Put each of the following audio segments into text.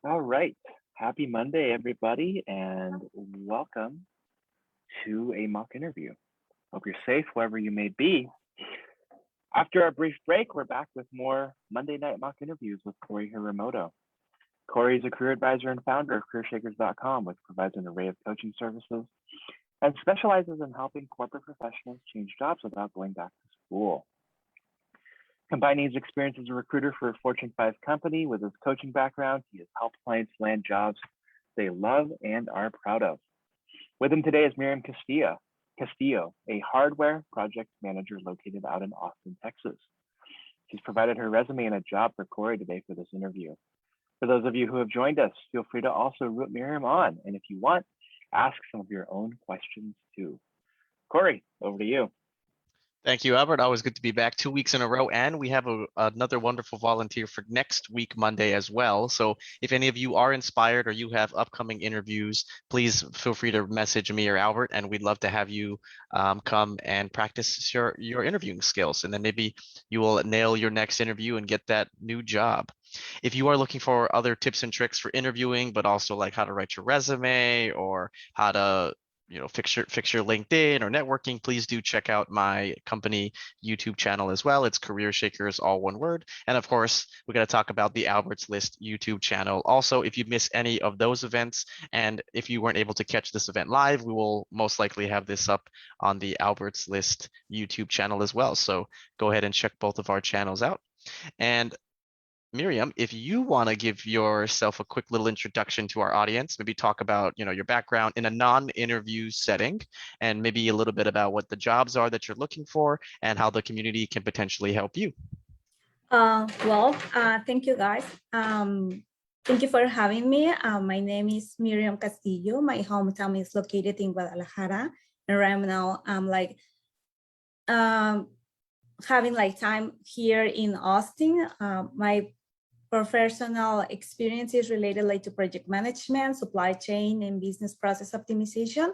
All right. Happy Monday, everybody, and welcome to a mock interview. Hope you're safe wherever you may be. After our brief break, we're back with more Monday night mock interviews with Corey Hiramoto. Corey is a career advisor and founder of CareerShakers.com, which provides an array of coaching services and specializes in helping corporate professionals change jobs without going back to school. Combining his experience as a recruiter for a Fortune 5 company with his coaching background, he has helped clients land jobs they love and are proud of. With him today is Miriam Castillo, a hardware project manager located out in Austin, Texas. She's provided her resume and a job for Corey today for this interview. For those of you who have joined us, feel free to also root Miriam on, and if you want, ask some of your own questions too. Corey, over to you. Thank you, Albert. Always good to be back 2 weeks in a row. And we have another wonderful volunteer for next week, Monday as well. So if any of you are inspired or you have upcoming interviews, please feel free to message me or Albert, and we'd love to have you come and practice your interviewing skills. And then maybe you will nail your next interview and get that new job. If you are looking for other tips and tricks for interviewing, but also like how to write your resume or how to fix your LinkedIn or networking, please do check out my company YouTube channel as well. It's Career Shakers, all one word. And of course, we're going to talk about the Albert's List YouTube channel. Also, if you miss any of those events, and if you weren't able to catch this event live, we will most likely have this up on the Albert's List YouTube channel as well. So go ahead and check both of our channels out. And Miriam, if you want to give yourself a quick little introduction to our audience, maybe talk about, your background in a non-interview setting, and maybe a little bit about what the jobs are that you're looking for and how the community can potentially help you. Thank you guys. Thank you for having me. My name is Miriam Castillo. My hometown is located in Guadalajara, and right now I'm having time here in Austin. My professional experience is related to project management, supply chain, and business process optimization.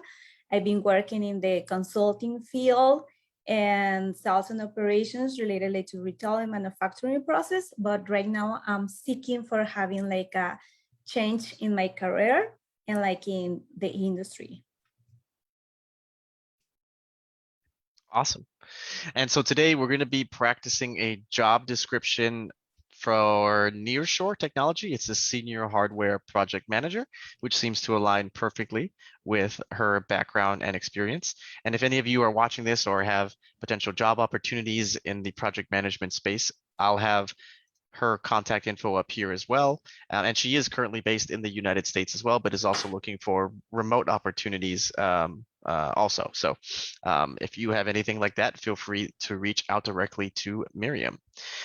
I've been working in the consulting field and sales and operations related to retail and manufacturing process. But right now I'm seeking for having a change in my career and in the industry. Awesome. And so today we're going to be practicing a job description for Nearshore Technology. It's a senior hardware project manager, which seems to align perfectly with her background and experience. And if any of you are watching this or have potential job opportunities in the project management space, I'll have her contact info up here as well. And she is currently based in the United States as well, but is also looking for remote opportunities also. So if you have anything like that, feel free to reach out directly to Miriam.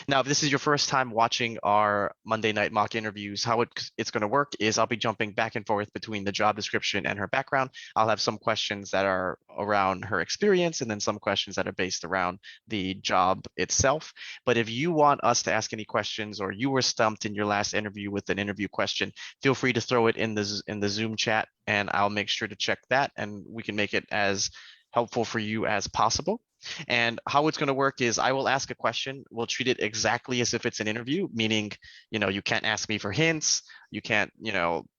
Now, if this is your first time watching our Monday night mock interviews, how it's going to work is I'll be jumping back and forth between the job description and her background. I'll have some questions that are around her experience and then some questions that are based around the job itself. But if you want us to ask any questions or you were stumped in your last interview with an interview question, feel free to throw it in the Zoom chat and I'll make sure to check that and we can make it as helpful for you as possible. And how it's going to work is I will ask a question. We'll treat it exactly as if it's an interview, meaning, you can't ask me for hints. You can't,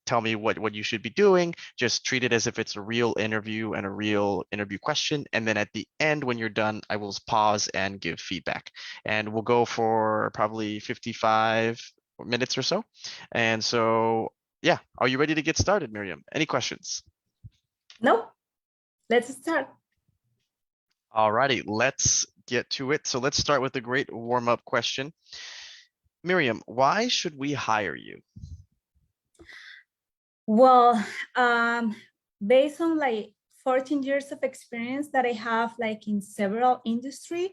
tell me what you should be doing. Just treat it as if it's a real interview and a real interview question. And then at the end, when you're done, I will pause and give feedback. And we'll go for probably 55 minutes or so. And so, yeah, are you ready to get started, Miriam? Any questions? Nope. Let's start. All righty, let's get to it. So let's start with a great warm-up question. Miriam, why should we hire you? Well, based on 14 years of experience that I have in several industries,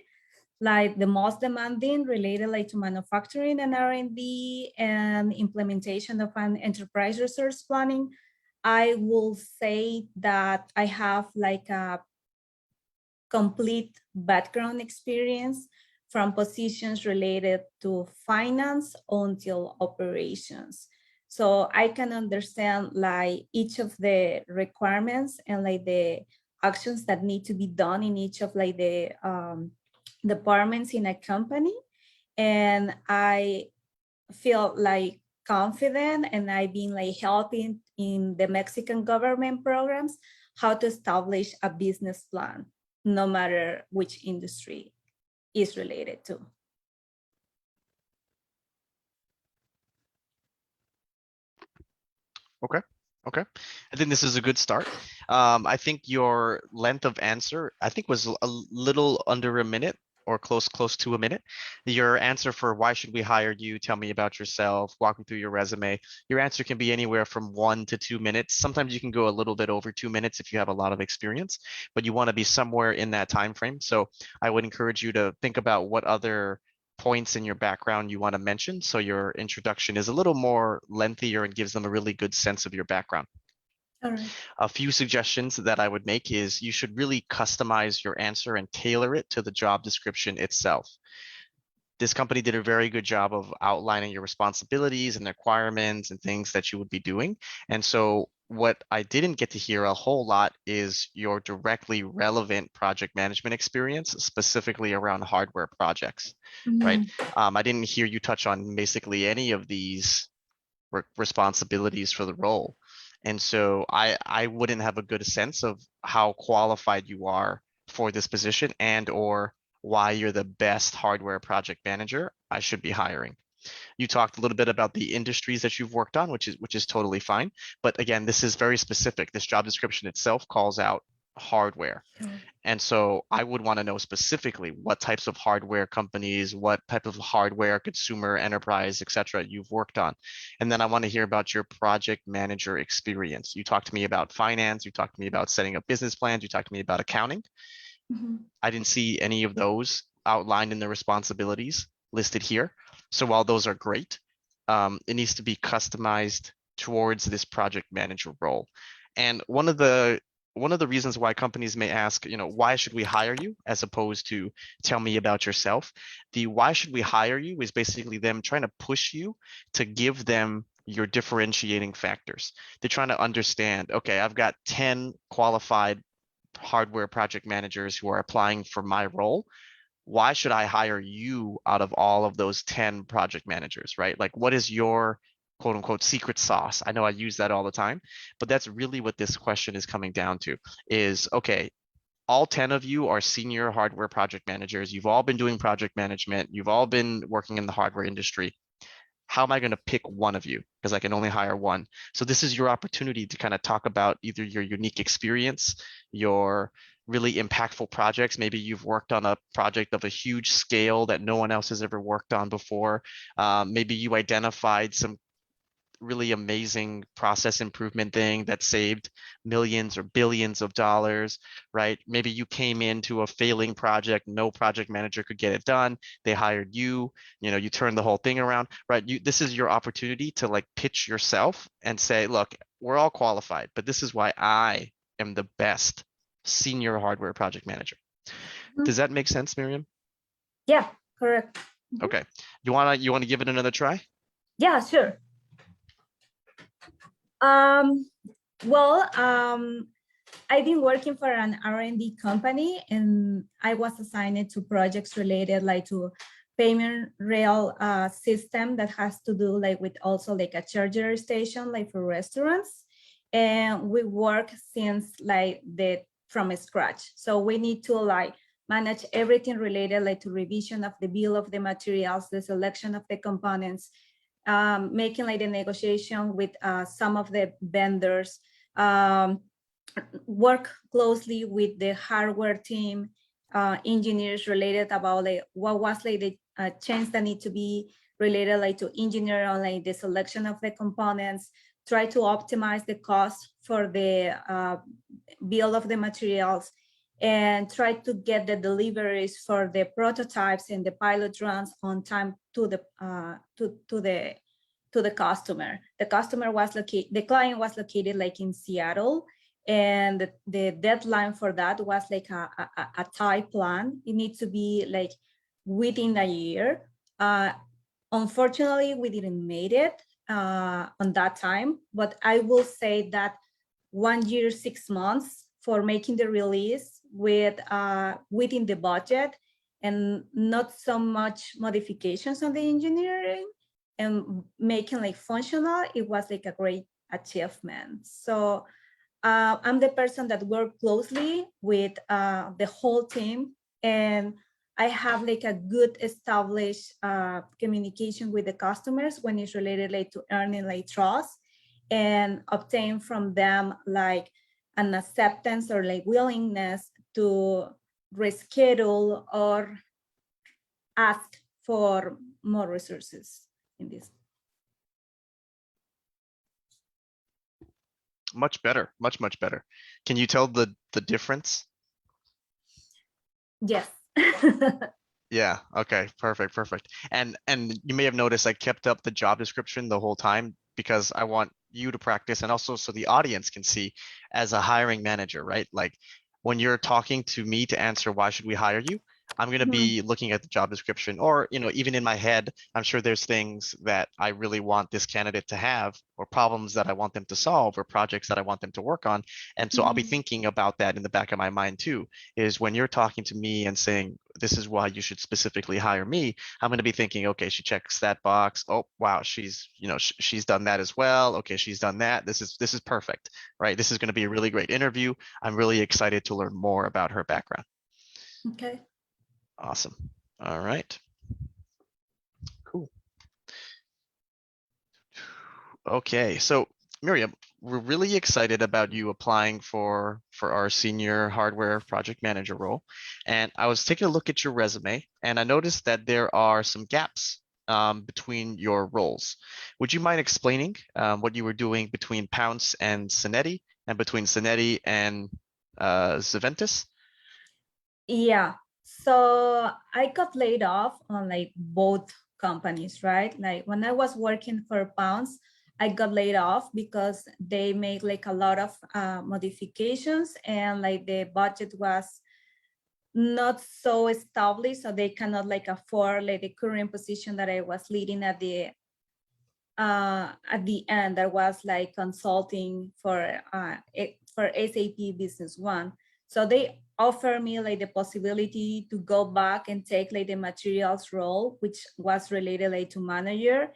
the most demanding related to manufacturing and R&D and implementation of an enterprise resource planning, I will say that I have a complete background experience from positions related to finance until operations. So I can understand each of the requirements and the actions that need to be done in each of the departments in a company. And I feel confident, and I've been like helping in the Mexican government programs how to establish a business plan, no matter which industry is related to. Okay. Okay. I think this is a good start. I think your length of answer, I think, was a little under a minute or close to a minute. Your answer for why should we hire you, tell me about yourself, walk me through your resume. Your answer can be anywhere from 1 to 2 minutes. Sometimes you can go a little bit over 2 minutes if you have a lot of experience, but you want to be somewhere in that time frame. So I would encourage you to think about what other points in your background you want to mention, so your introduction is a little more lengthier and gives them a really good sense of your background. All right. A few suggestions that I would make is you should really customize your answer and tailor it to the job description itself. This company did a very good job of outlining your responsibilities and requirements and things that you would be doing. And so what I didn't get to hear a whole lot is your directly relevant project management experience, specifically around hardware projects, right? I didn't hear you touch on basically any of these responsibilities for the role. And so I wouldn't have a good sense of how qualified you are for this position and or why you're the best hardware project manager I should be hiring. You talked a little bit about the industries that you've worked on, which is totally fine. But again, this is very specific. This job description itself calls out hardware. And so I would want to know specifically what types of hardware companies, what type of hardware, consumer, enterprise, et cetera, you've worked on. And then I want to hear about your project manager experience. You talked to me about finance, you talked to me about setting up business plans, you talked to me about accounting. I didn't see any of those outlined in the responsibilities listed here. So while those are great, it needs to be customized towards this project manager role. And one of the reasons why companies may ask, why should we hire you, as opposed to tell me about yourself, the why should we hire you is basically them trying to push you to give them your differentiating factors. They're trying to understand, okay, I've got 10 qualified hardware project managers who are applying for my role. Why should I hire you out of all of those 10 project managers, right? Like, what is your quote unquote secret sauce? I know I use that all the time, but that's really what this question is coming down to is, okay, all 10 of you are senior hardware project managers. You've all been doing project management. You've all been working in the hardware industry. How am I going to pick one of you? Because I can only hire one. So this is your opportunity to kind of talk about either your unique experience, your really impactful projects. Maybe you've worked on a project of a huge scale that no one else has ever worked on before. Maybe you identified some really amazing process improvement thing that saved millions or billions of dollars, right? Maybe you came into a failing project, no project manager could get it done. They hired you, you turned the whole thing around, right? This is your opportunity to like pitch yourself and say, look, we're all qualified, but this is why I am the best senior hardware project manager. Does that make sense, Miriam? Yeah, correct. Okay. You wanna give it another try? Yeah, sure. I've been working for an R&D company, and I was assigned to projects related like to payment rail system that has to do like with also like a charger station like for restaurants. And we work since like from scratch. So we need to like manage everything related like to revision of the bill of the materials, the selection of the components, making like the negotiation with some of the vendors, work closely with the hardware team, engineers related about like what was like the change that need to be related like to engineer on like the selection of the components, try to optimize the cost for the bill of the materials, and try to get the deliveries for the prototypes and the pilot runs on time to the customer. The client was located like in Seattle, and the deadline for that was like a tight plan. It needs to be like within a year. Unfortunately, we didn't make it on that time, but I will say that 1 year, 6 months for making the release with within the budget and not so much modifications on the engineering. and making like functional, it was like a great achievement. So I'm the person that worked closely with the whole team, and I have like a good established communication with the customers when it's related like to earning like trust and obtain from them like an acceptance or like willingness to reschedule or ask for more resources in this. Much better, much better. Can you tell the difference? Yes. Yeah, okay, perfect. And you may have noticed I kept up the job description the whole time because I want you to practice and also so the audience can see as a hiring manager, right? Like when you're talking to me to answer why should we hire you, I'm going to be looking at the job description or, even in my head, I'm sure there's things that I really want this candidate to have or problems that I want them to solve or projects that I want them to work on. And so I'll be thinking about that in the back of my mind too, is when you're talking to me and saying, this is why you should specifically hire me, I'm going to be thinking, okay, she checks that box. Oh, wow, she's, she's done that as well. Okay, she's done that. This is perfect, right? This is going to be a really great interview. I'm really excited to learn more about her background. Okay. Awesome. All right. Cool. Okay, so Miriam, we're really excited about you applying for our senior hardware project manager role. And I was taking a look at your resume and I noticed that there are some gaps between your roles. Would you mind explaining what you were doing between Pounce and Cinetti and between Cinetti and Zuventus? Yeah. So I got laid off on like both companies, right? Like when I was working for Pounce, I got laid off because they made like a lot of modifications and like the budget was not so established, so they cannot like afford like the current position that I was leading at the end. There was like consulting for SAP Business One. So they offered me like the possibility to go back and take like the materials role, which was related like to manager.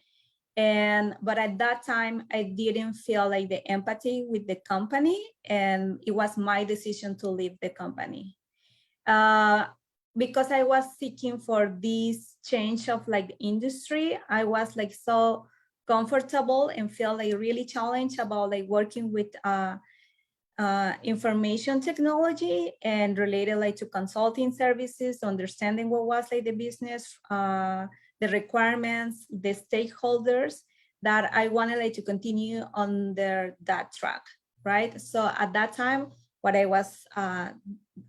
But at that time, I didn't feel like the empathy with the company, and it was my decision to leave the company. Because I was seeking for this change of like the industry, I was like so comfortable and feel like really challenged about like working with information technology and related like to consulting services, understanding what was like the business, the requirements, the stakeholders, that I wanted like to continue on that track, right? So at that time, what I was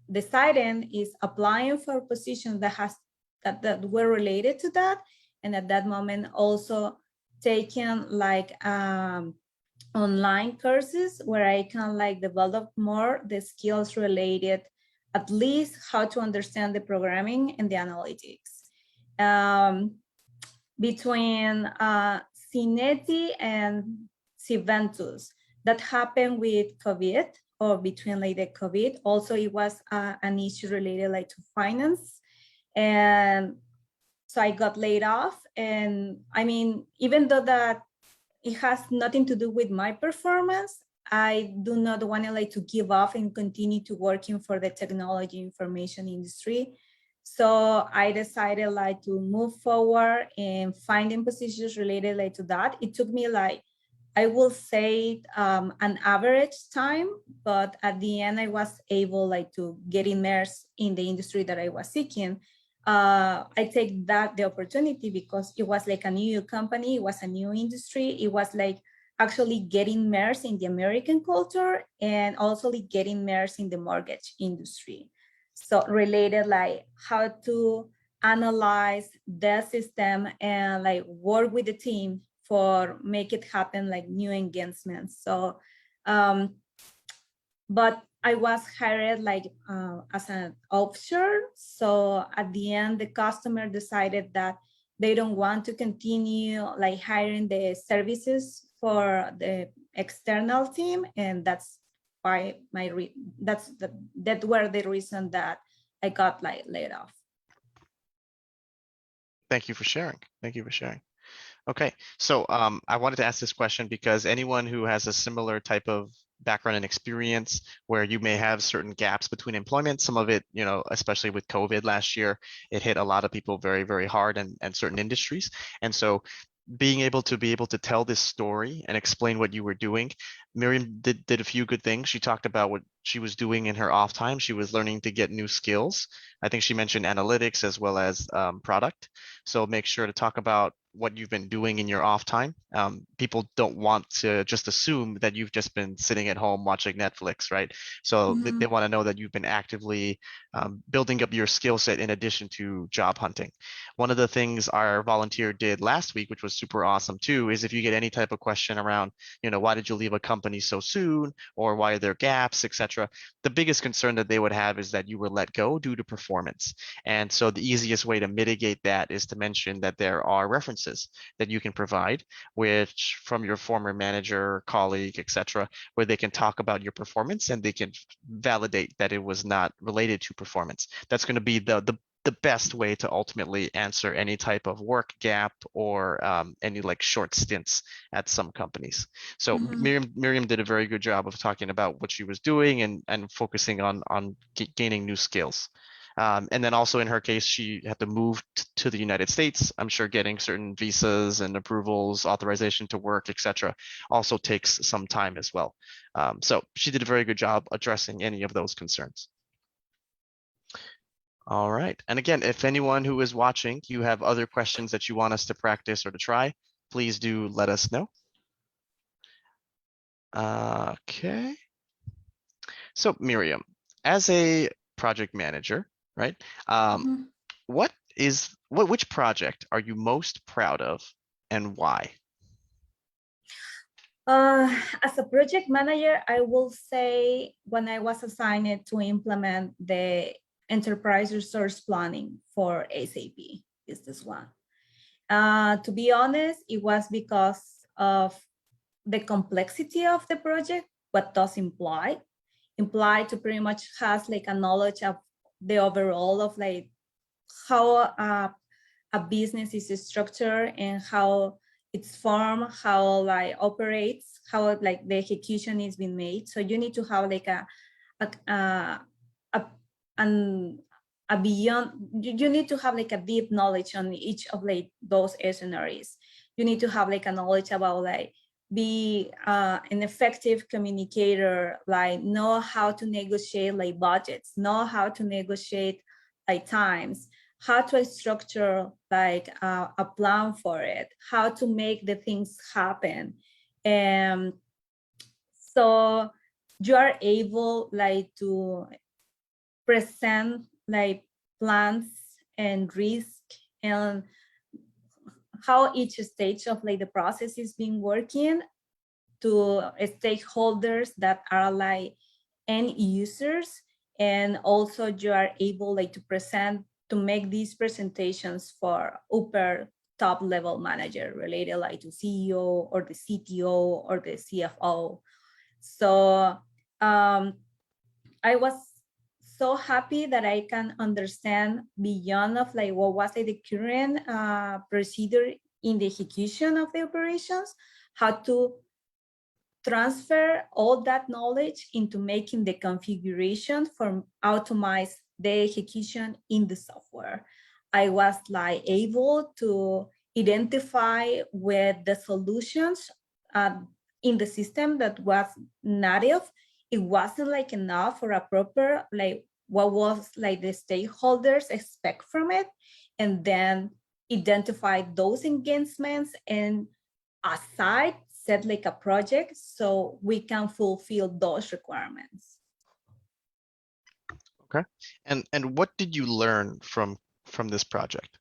deciding is applying for positions that were related to that, and at that moment also taking like online courses where I can like develop more the skills related, at least how to understand the programming and the analytics. Between Cinetti and Civentus, that happened with COVID, or between like the COVID. Also, it was an issue related like to finance. And so I got laid off. And I mean, even though that it has nothing to do with my performance, I do not want to like to give up and continue to working for the technology information industry. So I decided like to move forward and finding positions related like to that. It took me like, I will say an average time, but at the end I was able like to get immersed in the industry that I was seeking. I take the opportunity because it was like a new company, it was a new industry, it was like actually getting immersed in the American culture and also like getting immersed in the mortgage industry. So related like how to analyze the system and like work with the team for make it happen like new engagements. So, but I was hired like as an offshore. So at the end, the customer decided that they don't want to continue like hiring the services for the external team, and that's why that were the reason that I got like laid off. Thank you for sharing. Thank you for sharing. Okay, so I wanted to ask this question because anyone who has a similar type of background and experience where you may have certain gaps between employment, some of it, especially with COVID last year, it hit a lot of people very, very hard and certain industries. And so being able to tell this story and explain what you were doing. Miriam did a few good things. She talked about what she was doing in her off time. She was learning to get new skills. I think she mentioned analytics as well as product. So make sure to talk about what you've been doing in your off time. People don't want to just assume that you've just been sitting at home watching Netflix, right? So they want to know that you've been actively building up your skill set in addition to job hunting. One of the things our volunteer did last week, which was super awesome too, is if you get any type of question around, why did you leave a company so soon, or why are there gaps, etc., the biggest concern that they would have is that you were let go due to performance. And so the easiest way to mitigate that is to mention that there are references that you can provide, which from your former manager, colleague, etc., where they can talk about your performance and they can validate that it was not related to performance. That's going to be the best way to ultimately answer any type of work gap or any like short stints at some companies. So Miriam did a very good job of talking about what she was doing and focusing on gaining new skills. And then also in her case, she had to move to the United States. I'm sure getting certain visas and approvals, authorization to work, etc., also takes some time as well. So she did a very good job addressing any of those concerns. All right. And again, if anyone who is watching, you have other questions that you want us to practice or to try, please do let us know. Okay. So Miriam, as a project manager, right? Which project are you most proud of and why? As a project manager, I will say when I was assigned to implement the enterprise resource planning for SAP is this one. To be honest, it was because of the complexity of the project, what does imply to pretty much has like a knowledge of the overall of like how a business is structured and how it's formed, how like operates, how like the execution is being made. So you need to have like a beyond, you need to have like a deep knowledge on each of like those scenarios. You need to have like a knowledge about like be an effective communicator, like know how to negotiate like budgets, know how to negotiate like times, how to structure like a plan for it, how to make the things happen. And so you are able like to present like plans and risk and how each stage of like the process is being working to stakeholders that are like end users. And also you are able like to present, to make these presentations for upper top level manager related like to CEO or the CTO or the CFO. So I was so happy that I can understand beyond of like what was the current procedure in the execution of the operations, how to transfer all that knowledge into making the configuration for automate the execution in the software. I was like able to identify with the solutions in the system that was native. It wasn't like enough for a proper, like what was like the stakeholders expect from it, and then identify those engagements and aside set like a project so we can fulfill those requirements. Okay. And what did you learn from this project?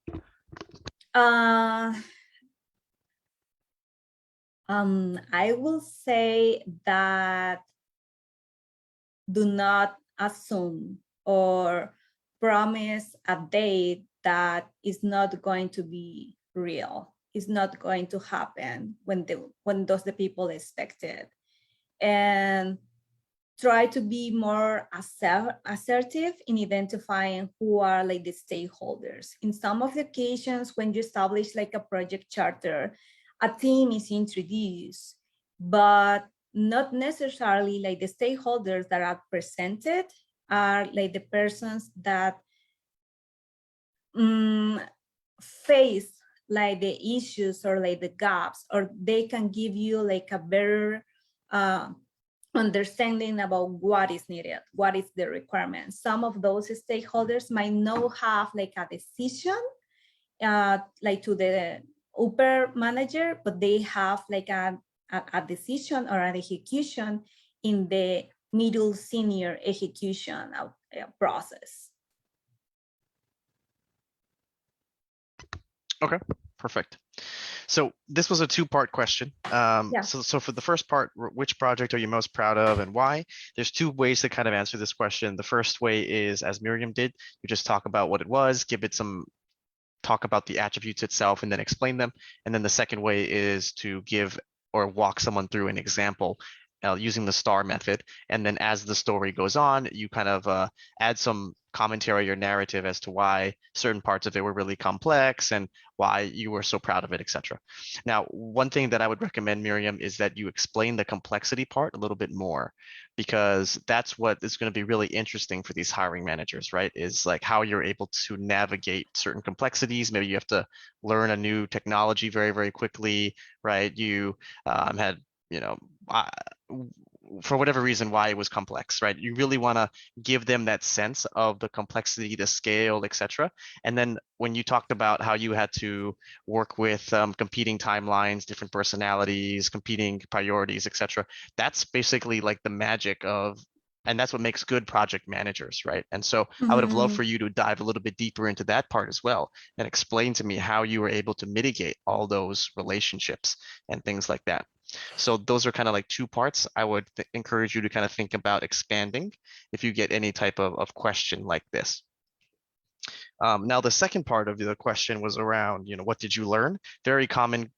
I will say that do not assume or promise a date that is not going to be real. It's not going to happen when those the people expect it. And try to be more assertive in identifying who are like the stakeholders. In some of the occasions when you establish like a project charter, a team is introduced, but not necessarily like the stakeholders that are presented are like the persons that face like the issues or like the gaps, or they can give you like a better understanding about what is needed, what is the requirement. Some of those stakeholders might not have like a decision like to the upper manager, but they have like a decision or an execution in the middle senior execution process. Okay, perfect. So this was a two-part question. So for the first part, which project are you most proud of and why? There's two ways to kind of answer this question. The first way is, as Miriam did, you just talk about what it was, talk about the attributes itself, and then explain them. And then the second way is to give or walk someone through an example using the STAR method. And then as the story goes on, you kind of add some commentary or narrative as to why certain parts of it were really complex and why you were so proud of it, etc. Now, one thing that I would recommend, Miriam, is that you explain the complexity part a little bit more, because that's what is going to be really interesting for these hiring managers, right? Is like how you're able to navigate certain complexities. Maybe you have to learn a new technology very, very quickly, right? You had, for whatever reason, why it was complex, right? You really want to give them that sense of the complexity, the scale, etc. And then when you talked about how you had to work with competing timelines, different personalities, competing priorities, etc., that's basically like the magic of, and that's what makes good project managers, right? And so I would have loved for you to dive a little bit deeper into that part as well and explain to me how you were able to mitigate all those relationships and things like that. So those are kind of like two parts. I would encourage you to kind of think about expanding if you get any type of question like this. Now, the second part of the question was around, what did you learn? Very common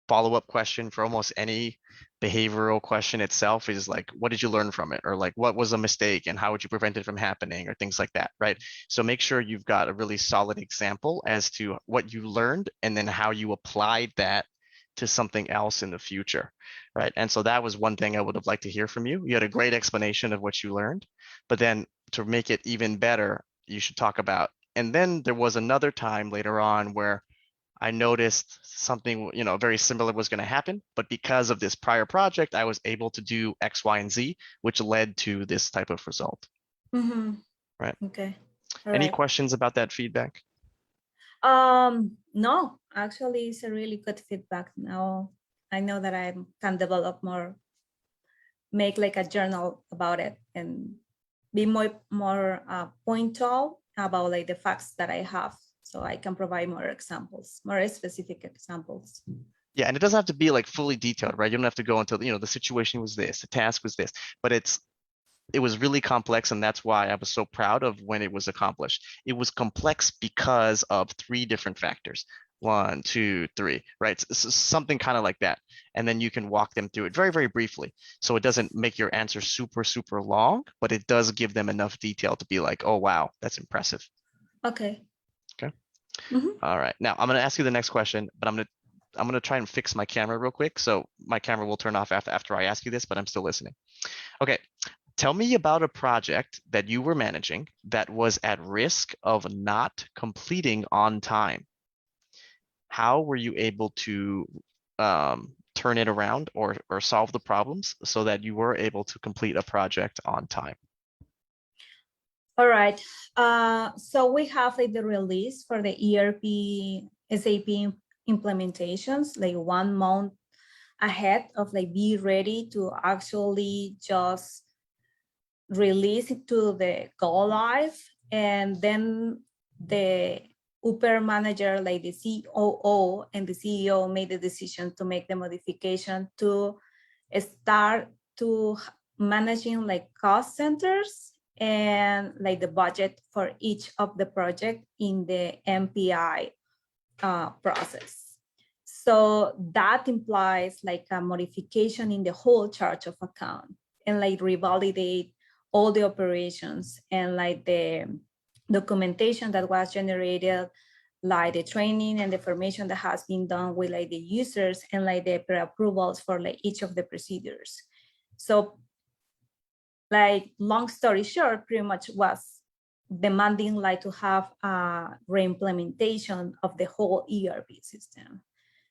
follow-up question for almost any behavioral question itself is like, what did you learn from it? Or like, what was a mistake and how would you prevent it from happening, or things like that, right? So make sure you've got a really solid example as to what you learned and then how you applied that to something else in the future, right? And so that was one thing I would have liked to hear from you. You had a great explanation of what you learned, but then to make it even better, you should talk about, and then there was another time later on where I noticed something, very similar was going to happen, but because of this prior project, I was able to do X, Y, and Z, which led to this type of result. Right. Okay. Any questions about that feedback? No, actually it's a really good feedback. Now I know that I can develop more, make like a journal about it and be more pointual about like the facts that I have, so I can provide more examples, more specific examples. Yeah, and it doesn't have to be like fully detailed, right? You don't have to go into, the situation was this, the task was this, but it was really complex, and that's why I was so proud of when it was accomplished. It was complex because of 3 different factors. 1, 2, 3, right? So something kind of like that. And then you can walk them through it very, very briefly. So it doesn't make your answer super, super long, but it does give them enough detail to be like, oh, wow, that's impressive. Okay. Okay. All right. Now I'm going to ask you the next question, but I'm going to try and fix my camera real quick. So my camera will turn off after I ask you this, but I'm still listening. Okay. Tell me about a project that you were managing that was at risk of not completing on time. How were you able to turn it around or solve the problems so that you were able to complete a project on time? All right. So we have like the release for the ERP SAP implementations, like 1 month ahead of like be ready to actually just release it to the go live. And then the upper manager, like the COO and the CEO, made the decision to make the modification to start to managing like cost centers and like the budget for each of the project in the MPI process. So that implies like a modification in the whole chart of account and like revalidate all the operations and like the documentation that was generated like the training and the formation that has been done with like the users and like the pre-approvals for like each of the procedures. So like long story short, pretty much was demanding like to have a re-implementation of the whole ERP system.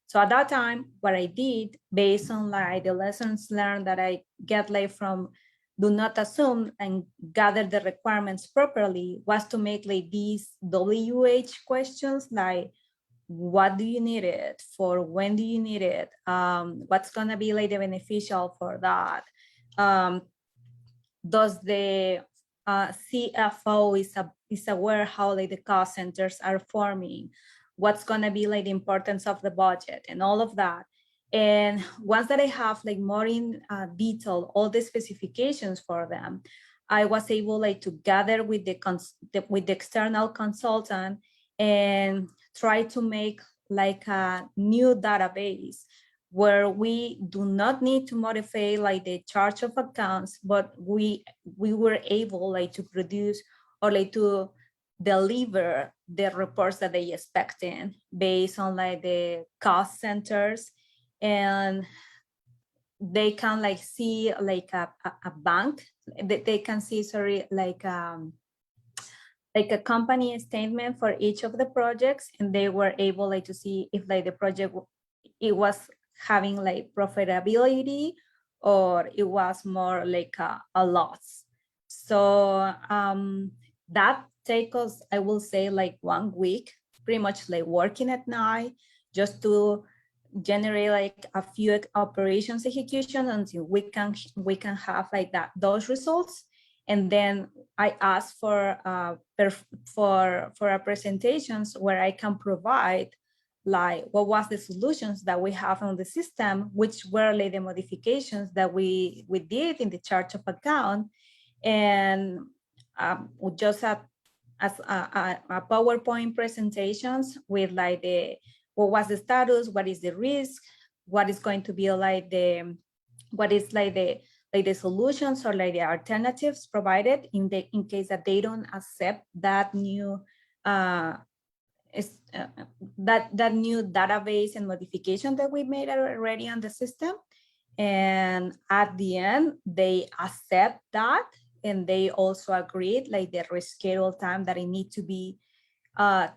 So at that time, what I did based on like the lessons learned that I get like from do not assume and gather the requirements properly was to make like these WH questions like, what do you need it for? When do you need it? What's gonna be like the beneficial for that? Does the CFO is aware how like the cost centers are forming? What's gonna be like the importance of the budget and all of that? And once that I have like more in detail all the specifications for them, I was able like to gather with the external consultant and try to make like a new database where we do not need to modify like the charge of accounts, but we were able like to produce or like to deliver the reports that they expect in based on like the cost centers, and they can like see like a bank, they can see, sorry, like a company statement for each of the projects, and they were able like to see if like the project it was having like profitability or it was more like a loss. So that take us, I will say, like 1 week, pretty much like working at night just to generate like a few operations execution until we can have like those results. And then I asked for presentations where I can provide like what was the solutions that we have on the system, which were like the modifications that we did in the chart of account, and just as a PowerPoint presentations with like the what was the status, what is the risk, what is going to be like the what is like the solutions or like the alternatives provided in case that they don't accept that new that new database and modification that we made already on the system. And at the end, they accept that, and they also agreed like the rescheduled time that it need to be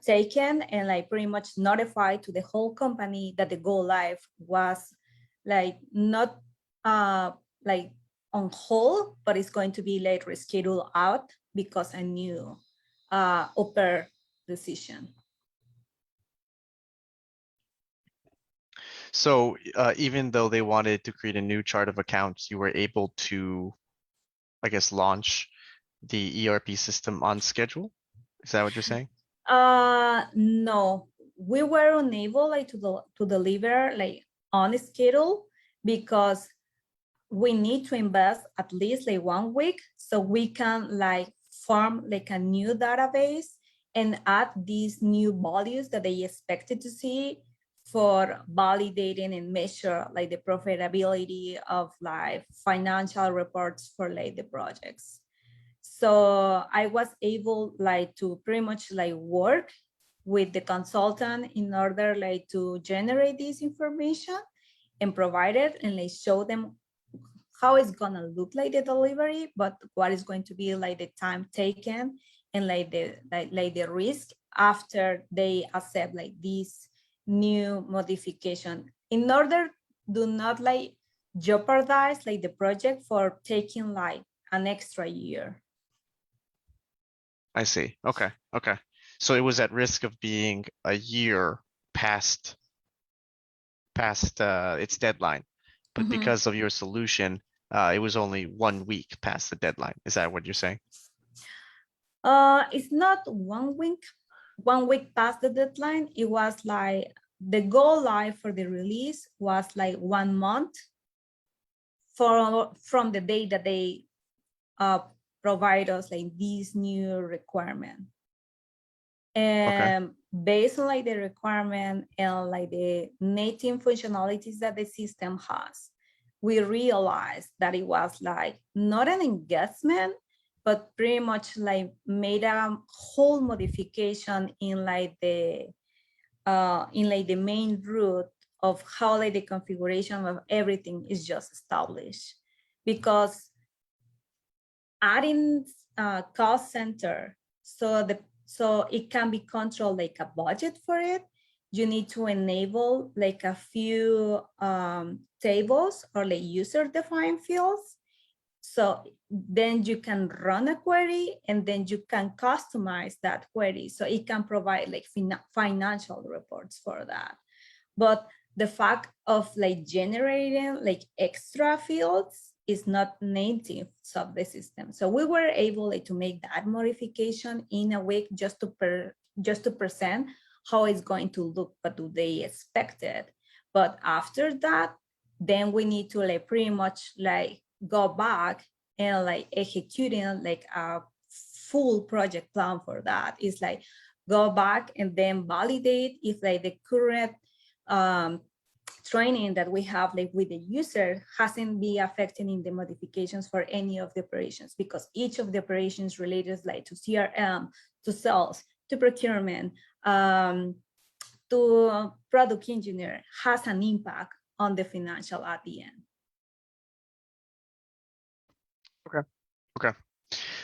taken, and like pretty much notified to the whole company that the go live was like not like on hold, but it's going to be like rescheduled out because a new upper decision. So even though they wanted to create a new chart of accounts, you were able to, I guess, launch the ERP system on schedule? Is that what you're saying? No, we were unable like to deliver like on schedule because we need to invest at least like 1 week so we can like form like a new database and add these new values that they expected to see for validating and measure like the profitability of like financial reports for like the projects. So I was able like to pretty much like work with the consultant in order like to generate this information and provide it and like show them how it's gonna look like the delivery, but what is going to be like the time taken and like the risk after they accept like this new modification, in order do not like jeopardize like the project for taking like an extra year. I see. Okay. Okay. So it was at risk of being a year past its deadline, but because of your solution, it was only 1 week past the deadline. Is that what you're saying? It's not 1 week, 1 week past the deadline. It was like the go live for the release was like 1 month from the day that they provide us like this new requirement. And based on like the requirement and like the native functionalities that the system has, we realized that it was like not an investment, but pretty much like made a whole modification in like the in like the main root of how like the configuration of everything is just established, because adding cost center so it can be controlled like a budget for it, you need to enable like a few tables or like user defined fields. So then you can run a query and then you can customize that query. So it can provide like financial reports for that. But the fact of like generating like extra fields is not native of the system. So we were able like, to make that modification in a week just to present how it's going to look, but do they expect it? But after that, then we need to like pretty much like go back and like executing like a full project plan for that. It's like go back and then validate if like the current training that we have like with the user hasn't been affected in the modifications for any of the operations, because each of the operations related like to CRM, to sales, to procurement, to product engineer has an impact on the financial at the end. Okay.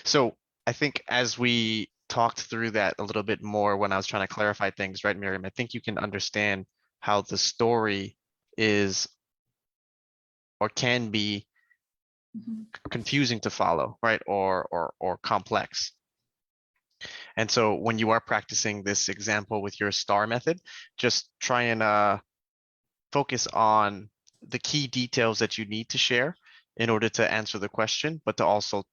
So I think as we talked through that a little bit more when I was trying to clarify things, right, Miriam, I think you can understand how the story is or can be confusing to follow, right? Or complex. And so when you are practicing this example with your STAR method, just try and focus on the key details that you need to share in order to answer the question, but to also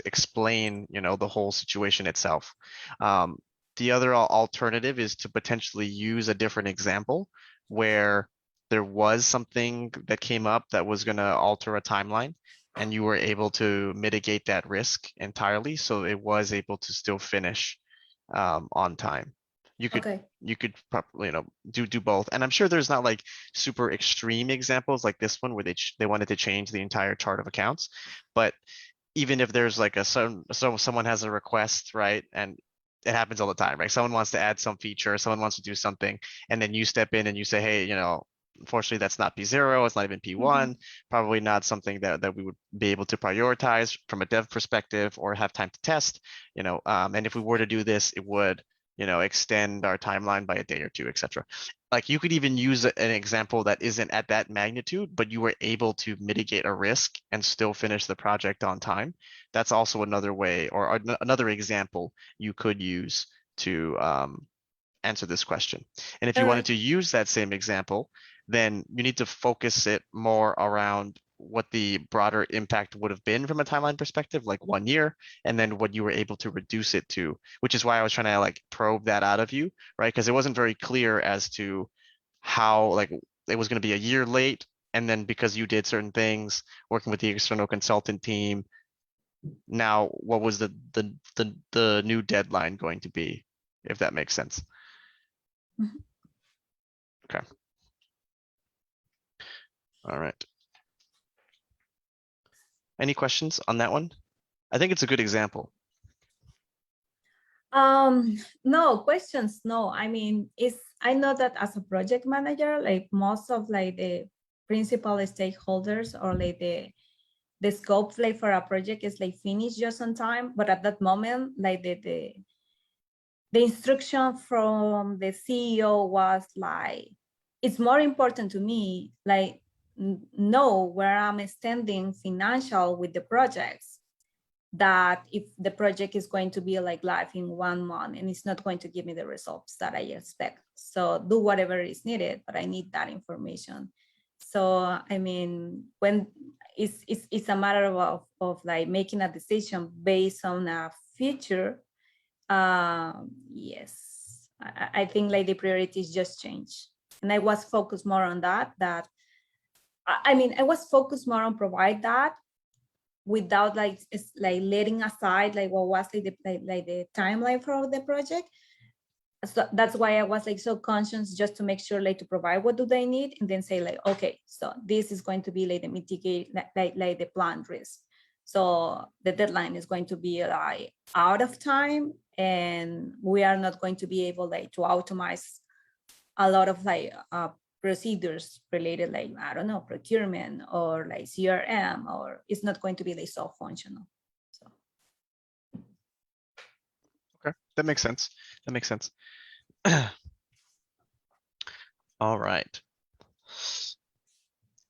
explain, the whole situation itself. The other alternative is to potentially use a different example where there was something that came up that was going to alter a timeline, and you were able to mitigate that risk entirely, so it was able to still finish on time. You could probably do both, and I'm sure there's not like super extreme examples like this one where they wanted to change the entire chart of accounts, but even if there's like someone has a request, right, and it happens all the time, right? Someone wants to add some feature, someone wants to do something, and then you step in and you say, hey, unfortunately that's not P0, it's not even P1, probably not something that we would be able to prioritize from a dev perspective or have time to test, and if we were to do this, it would extend our timeline by a day or two, etc. Like you could even use an example that isn't at that magnitude, but you were able to mitigate a risk and still finish the project on time. That's also another way or another example you could use to answer this question. And if you wanted to use that same example, then you need to focus it more around what the broader impact would have been from a timeline perspective, like 1 year, and then what you were able to reduce it to, which is why I was trying to like probe that out of you, right? Because it wasn't very clear as to how like it was going to be a year late, and then because you did certain things working with the external consultant team, now what was the new deadline going to be, if that makes sense? Okay. All right. Any questions on that one? I think it's a good example. No questions. No, I mean, I know that as a project manager, like most of like the principal stakeholders or like the scope like for a project is like finished just on time, but at that moment, like the instruction from the CEO was like, it's more important to me, like know where I'm standing financial with the projects, that if the project is going to be like live in 1 month and it's not going to give me the results that I expect. So do whatever is needed, but I need that information. So, I mean, when it's a matter of like making a decision based on a future, yes, I think like the priorities just change. And I was focused more on that I mean, I was focused more on provide that without like letting aside like what was like the timeline for the project. So that's why I was like so conscious just to make sure like to provide what do they need, and then say like, okay, so this is going to be like the mitigate like the planned risk. So the deadline is going to be like out of time, and we are not going to be able like to automate a lot of like procedures related, like, I don't know, procurement or like CRM, or it's not going to be like so functional. So. Okay, that makes sense. That makes sense. All right.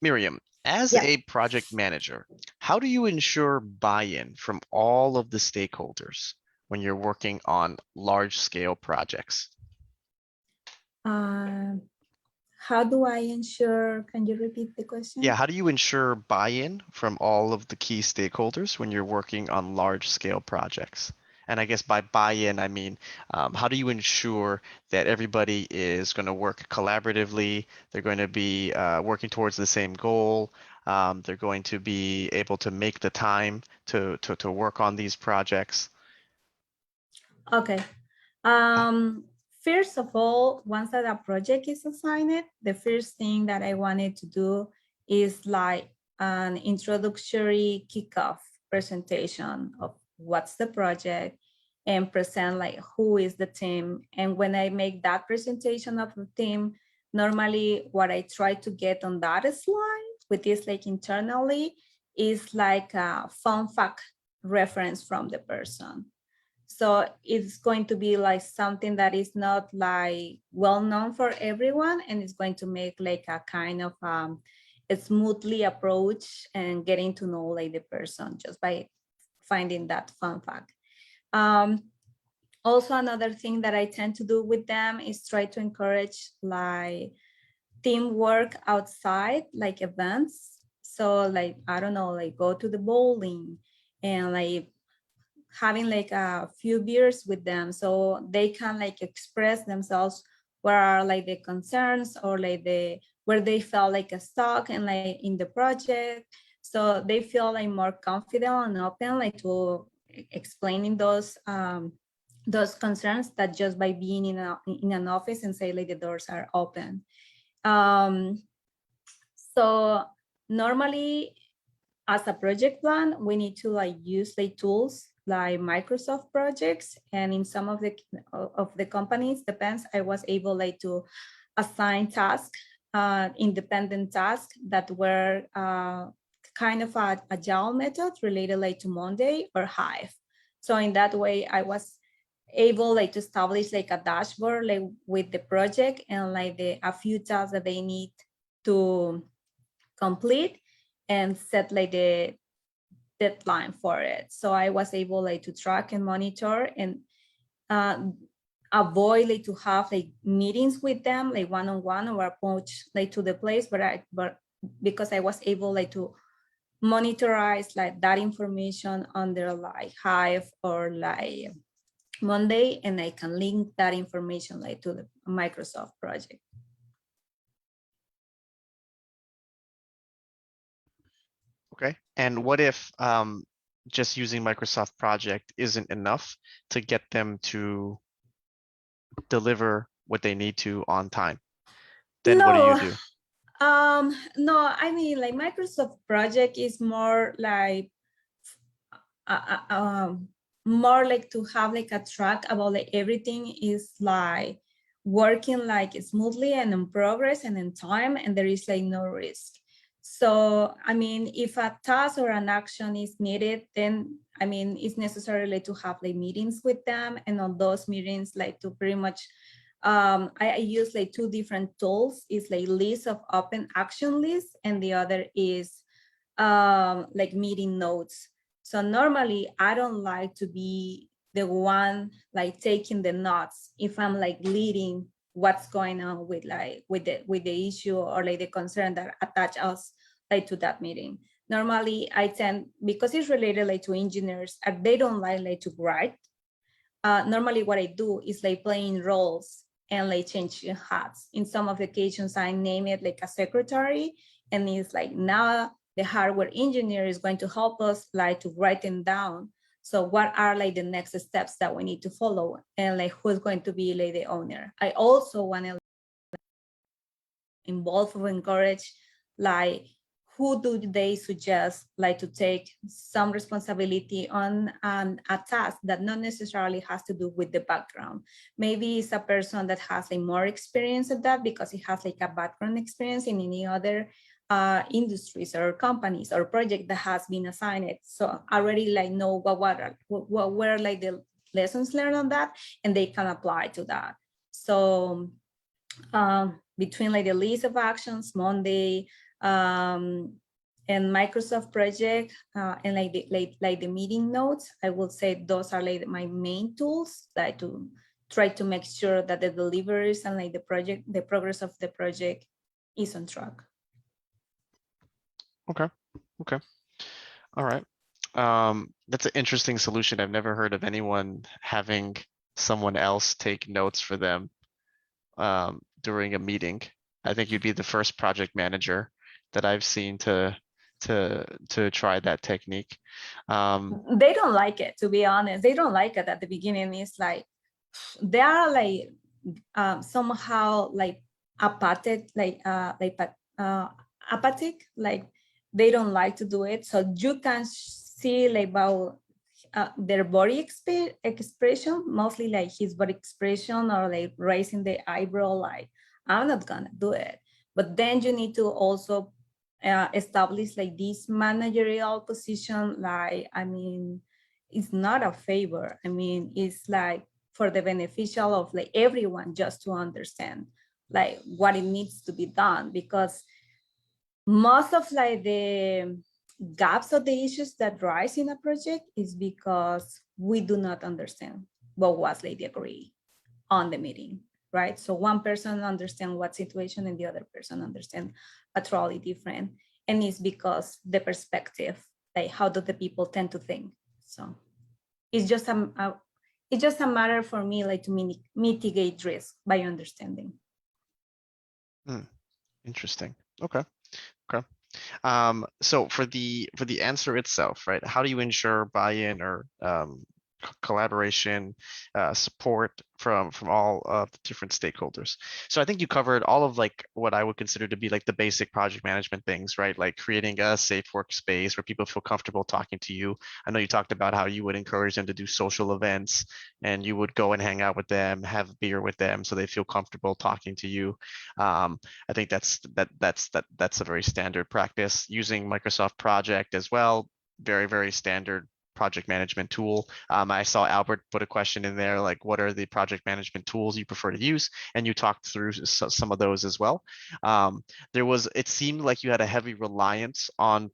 Miriam, as Yeah. a project manager, how do you ensure buy-in from all of the stakeholders when you're working on large-scale projects? How do I ensure, can you repeat the question? Yeah, how do you ensure buy-in from all of the key stakeholders when you're working on large-scale projects? And I guess by buy-in, I mean, how do you ensure that everybody is going to work collaboratively? They're going to be working towards the same goal. They're going to be able to make the time to work on these projects. Okay. First of all, once that a project is assigned, the first thing that I wanted to do is like an introductory kickoff presentation of what's the project and present like who is the team. And when I make that presentation of the team, normally what I try to get on that slide, which is like internally, is like a fun fact reference from the person. So it's going to be like something that is not like well known for everyone, and it's going to make like a kind of a smoothly approach and getting to know like the person just by finding that fun fact. Also, another thing that I tend to do with them is try to encourage like teamwork outside, like events. So like, I don't know, like go to the bowling and like having like a few beers with them so they can like express themselves what are like the concerns or like the where they felt like a stuck and like in the project, so they feel like more confident and open like to explaining those concerns that just by being in an office and say like the doors are open. So normally as a project plan, we need to like use like tools like Microsoft projects, and in some of the companies, depends, I was able like to assign tasks, independent tasks that were kind of a agile method related like to Monday or Hive. So in that way, I was able like to establish like a dashboard like with the project and like a few tasks that they need to complete and set like the deadline for it. So I was able like to track and monitor and avoid like to have like meetings with them like one-on-one or approach like to the place, but because I was able like to monitorize like that information under like Hive or like Monday, and I can link that information like to the Microsoft project. Okay. And what if just using Microsoft Project isn't enough to get them to deliver what they need to on time? Then what do you do? No, I mean like Microsoft Project is more like more like to have like a track about like everything is like working like smoothly and in progress and in time, and there is like no risk. So I mean, if a task or an action is needed, then I mean it's necessary to have like meetings with them, and on those meetings like to pretty much I use like two different tools. It's like list of open action lists, and the other is like meeting notes. So normally I don't like to be the one like taking the notes if I'm like leading what's going on with like with the issue or like the concern that attach us like to that meeting. Normally I tend, because it's related like to engineers, and they don't like to write. Normally what I do is like playing roles and like change hats. In some of the occasions I name it like a secretary, and it's like now the hardware engineer is going to help us like to write them down. So what are like the next steps that we need to follow, and like who's going to be like the owner. I also want to involve or encourage like who do they suggest like to take some responsibility on a task that not necessarily has to do with the background. Maybe it's a person that has a more experience of that because it has like a background experience in any other industries or companies or project that has been assigned it. So already like know what were like the lessons learned on that, and they can apply to that. So between like the list of actions, Monday, and Microsoft project, and like the meeting notes, I will say those are like my main tools, like to try to make sure that the deliveries and like the progress of the project is on track. Okay. All right. That's an interesting solution. I've never heard of anyone having someone else take notes for them during a meeting. I think you'd be the first project manager that I've seen to try that technique. They don't like it, to be honest. They don't like it at the beginning. It's like they are like somehow like apathic, apathic, like they don't like to do it. So you can see like about their body expression, mostly like his body expression or like raising the eyebrow, like I'm not gonna do it. But then you need to also establish like this managerial position. Like, I mean, it's not a favor. I mean, it's like for the beneficial of like everyone, just to understand like what it needs to be done, because most of like the gaps of the issues that rise in a project is because we do not understand what was like the agree on the meeting, right? So one person understand what situation and the other person understand a totally different, and it's because the perspective, like how do the people tend to think. So it's just a matter for me like to mitigate risk by understanding. Interesting. Okay. So for the answer itself, right? How do you ensure buy-in or collaboration, support from all of the different stakeholders? So I think you covered all of like what I would consider to be like the basic project management things, right? Like creating a safe workspace where people feel comfortable talking to you. I know you talked about how you would encourage them to do social events and you would go and hang out with them, have a beer with them so they feel comfortable talking to you. I think that's a very standard practice. Using Microsoft Project as well, very standard project management tool. I saw Albert put a question in there, like what are the project management tools you prefer to use? And you talked through some of those as well. It seemed like you had a heavy reliance on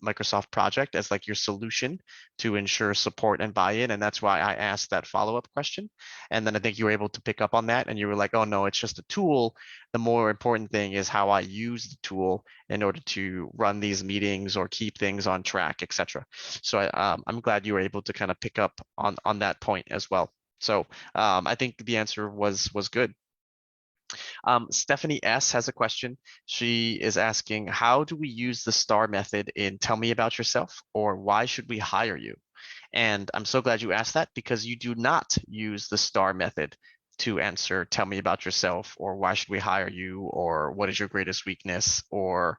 Microsoft Project as like your solution to ensure support and buy-in. And that's why I asked that follow-up question. And then I think you were able to pick up on that and you were like, oh no, it's just a tool. The more important thing is how I use the tool in order to run these meetings or keep things on track, etc. So I'm glad you were able to kind of pick up on that point as well. So I think the answer was good. Stephanie S has a question. She is asking, how do we use the STAR method in Tell Me About Yourself, or why should we hire you? And I'm so glad you asked that because you do not use the STAR method to answer tell me about yourself or why should we hire you or what is your greatest weakness or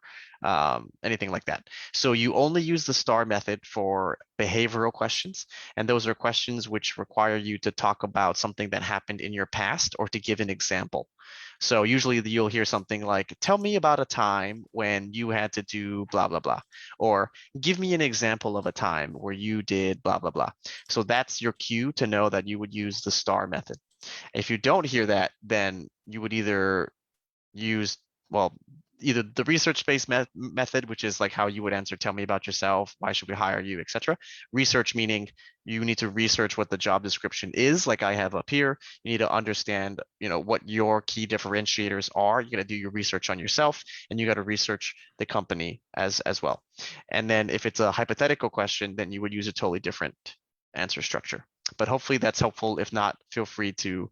anything like that. So you only use the STAR method for behavioral questions, and those are questions which require you to talk about something that happened in your past or to give an example. So usually you'll hear something like, tell me about a time when you had to do blah, blah, blah, or give me an example of a time where you did blah, blah, blah. So that's your cue to know that you would use the STAR method. If you don't hear that, then you would either use, either the research-based method, which is like how you would answer, tell me about yourself, why should we hire you, etc. Research meaning you need to research what the job description is, like I have up here. You need to understand, what your key differentiators are. You got to do your research on yourself, and you got to research the company as well. And then if it's a hypothetical question, then you would use a totally different answer structure. But hopefully that's helpful. If not, feel free to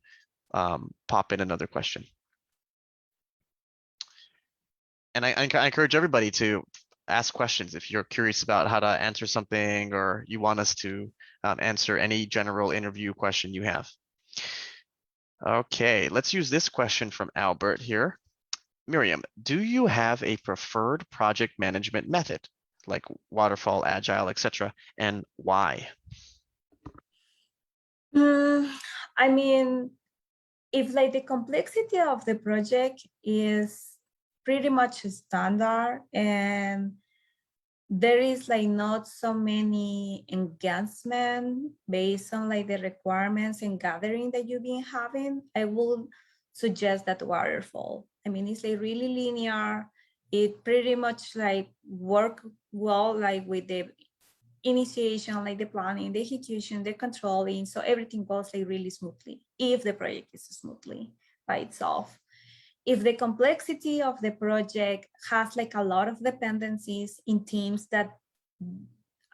pop in another question. And I encourage everybody to ask questions if you're curious about how to answer something or you want us to answer any general interview question you have. Okay, let's use this question from Albert here. Miriam, do you have a preferred project management method, like waterfall, agile, etc., and why? Mm, I mean, if like the complexity of the project is pretty much standard and there is like not so many engagement based on like the requirements and gathering that you've been having, I will suggest that waterfall. I mean, it's like really linear. It pretty much like work well like with the initiation, like the planning, the execution, the controlling. So everything goes like really smoothly if the project is smoothly by itself. If the complexity of the project has like a lot of dependencies in teams that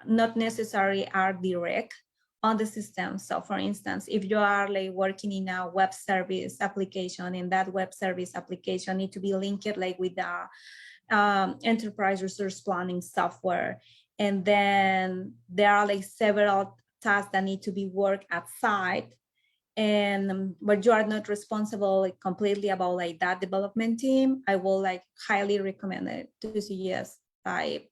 not necessarily are direct on the system. So for instance, if you are like working in a web service application and that web service application need to be linked like with the enterprise resource planning software. And then there are like several tasks that need to be worked at site. And but you are not responsible like completely about like that development team, I will like highly recommend it to suggest like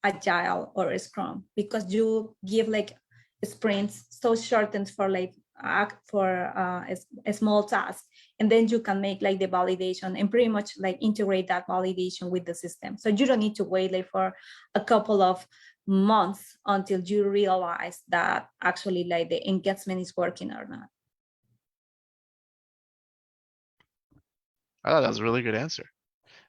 agile or scrum, because you give like sprints so shortened for like a small task, and then you can make like the validation and pretty much like integrate that validation with the system. So you don't need to wait like for a couple of months until you realize that actually like the engagement is working or not. I thought that was a really good answer.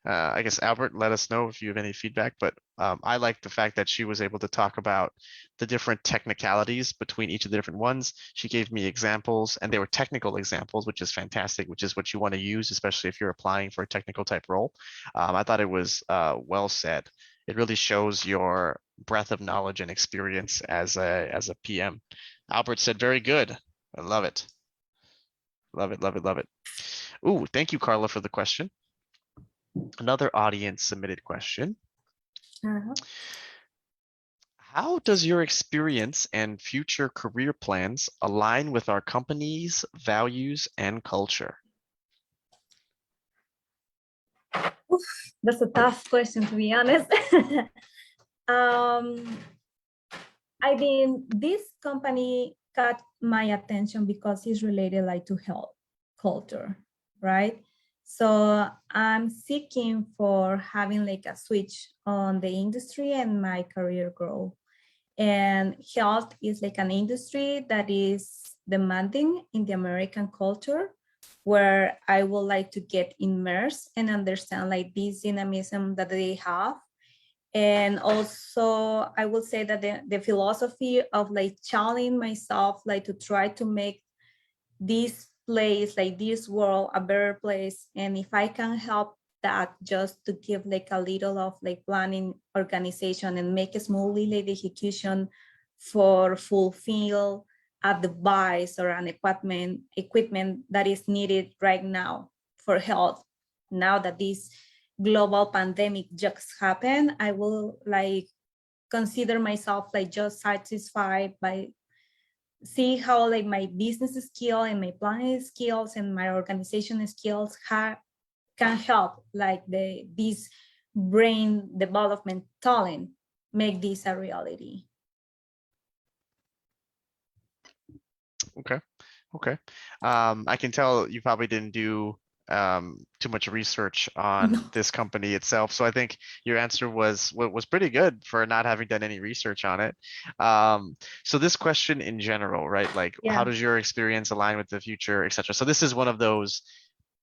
I guess Albert, let us know if you have any feedback, but I like the fact that she was able to talk about the different technicalities between each of the different ones. She gave me examples, and they were technical examples, which is fantastic, which is what you want to use, especially if you're applying for a technical type role. I thought it was well said. It really shows your breadth of knowledge and experience as a PM. Albert said, very good. I love it. Love it, love it, love it. Ooh, thank you, Carla, for the question. Another audience submitted question. How does your experience and future career plans align with our company's values and culture? Oof, that's a tough question, to be honest. I mean, this company got my attention because it's related like to health culture, right? So I'm seeking for having like a switch on the industry and my career growth. And health is like an industry that is demanding in the American culture, where I would like to get immersed and understand like this dynamism that they have. And also I would say that the philosophy of like challenging myself, like to try to make this place, like this world, a better place. And if I can help that, just to give like a little of like planning, organization, and make a smoothly like the execution for fulfill a device or an equipment that is needed right now for health. Now that this global pandemic just happened, I will like consider myself like just satisfied by see how like my business skill and my planning skills and my organization skills can help like this brain development talent make this a reality. Okay. Okay. I can tell you probably didn't do too much research on No. this company itself. So I think your answer was pretty good for not having done any research on it. So this question in general, right? Like, how Yeah. does your experience align with the future, etc. So this is one of those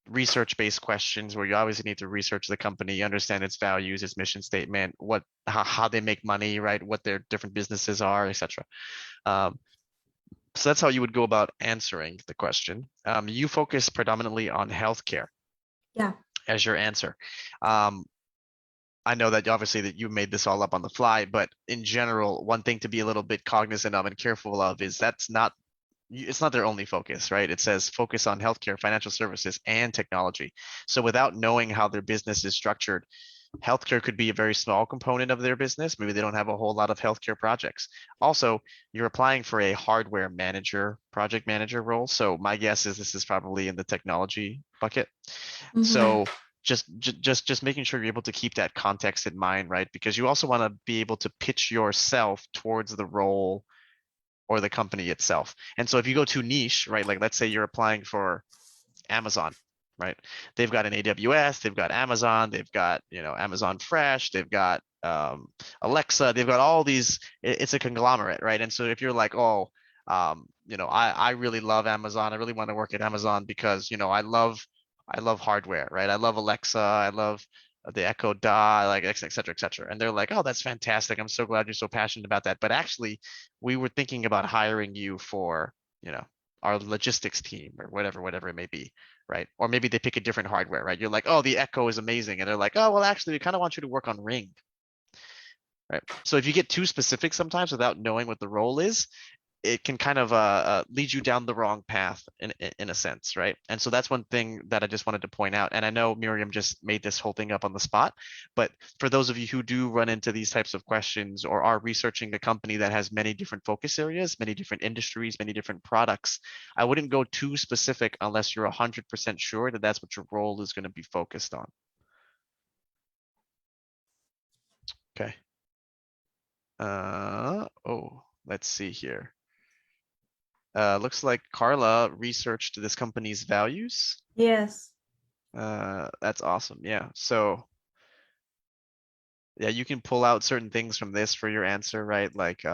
research-based questions where you obviously need to research the company, understand its values, its mission statement, how they make money, right? What their different businesses are, etc. So that's how you would go about answering the question. You focus predominantly on healthcare Yeah. as your answer. I know that obviously that you made this all up on the fly, but in general, one thing to be a little bit cognizant of and careful of is it's not their only focus, right? It says focus on healthcare, financial services, and technology. So without knowing how their business is structured, healthcare could be a very small component of their business. Maybe they don't have a whole lot of healthcare projects. Also, you're applying for a hardware manager, project manager role. So my guess is this is probably in the technology bucket. Mhm. So just making sure you're able to keep that context in mind, right? Because you also want to be able to pitch yourself towards the role or the company itself. And so if you go too niche, right? Like let's say you're applying for Amazon, right? They've got an AWS, they've got Amazon, they've got, Amazon Fresh, they've got Alexa, they've got all these, it's a conglomerate, right? And so if you're like, oh, I really love Amazon. I really want to work at Amazon because, I love hardware, right? I love Alexa. I love the Echo Dot, like et cetera, et cetera. And they're like, oh, that's fantastic. I'm so glad you're so passionate about that. But actually, we were thinking about hiring you for, our logistics team or whatever it may be, right? Or maybe they pick a different hardware, right? You're like, oh, the Echo is amazing. And they're like, oh, well, actually, we kind of want you to work on Ring, right? So if you get too specific sometimes without knowing what the role is, it can kind of lead you down the wrong path in a sense, right? And so that's one thing that I just wanted to point out. And I know Miriam just made this whole thing up on the spot, but for those of you who do run into these types of questions or are researching a company that has many different focus areas, many different industries, many different products, I wouldn't go too specific unless you're 100% sure that that's what your role is going to be focused on. Okay. Let's see here. Looks like Carla researched this company's values. Yes. That's awesome. Yeah. So yeah, you can pull out certain things from this for your answer, right? Like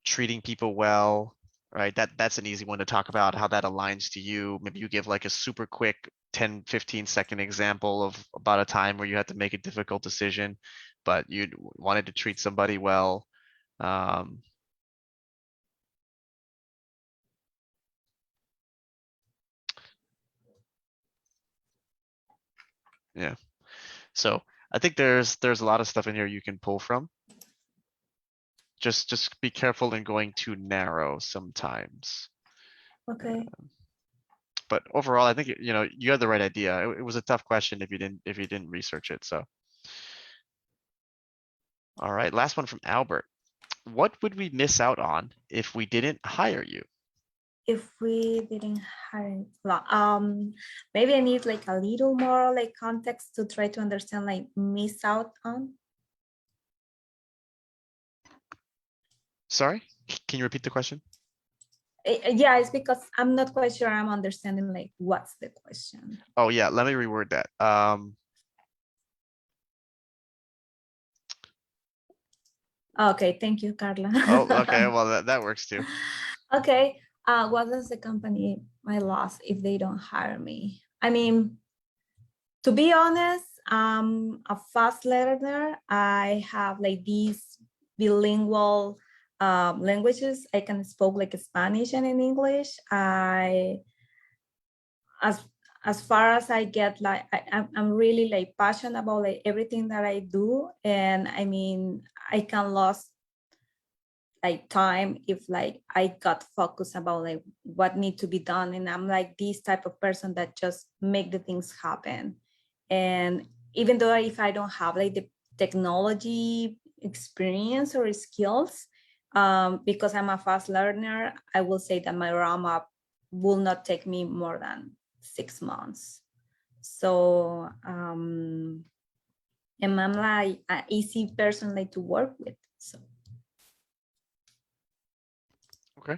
treating people well, right? That's an easy one to talk about, how that aligns to you. Maybe you give like a super quick 10, 15-second example of about a time where you had to make a difficult decision, but you wanted to treat somebody well. Yeah. So I think there's a lot of stuff in here you can pull from. Just be careful in going too narrow sometimes. Okay. But overall, I think you had the right idea. It was a tough question if you didn't research it. So, all right, last one from Albert. What would we miss out on if we didn't hire you? If we didn't hire, maybe I need like a little more like context to try to understand like miss out on. Sorry, can you repeat the question? Yeah, it's because I'm not quite sure I'm understanding like what's the question. Oh yeah, let me reword that. Okay, thank you, Carla. Oh, okay, well that works too. Okay, what does the company I lost if they don't hire me? I mean, to be honest, I'm a fast learner. I have like these bilingual languages. I can speak like Spanish and in English. As far as I get, like I'm really like passionate about like everything that I do, and I mean I can lose like time if like I got focused about like what need to be done, and I'm like this type of person that just make the things happen. And even though if I don't have like the technology experience or skills, because I'm a fast learner, I will say that my RAM up will not take me more than 6 months. So and I'm like an easy person like to work with. So Okay.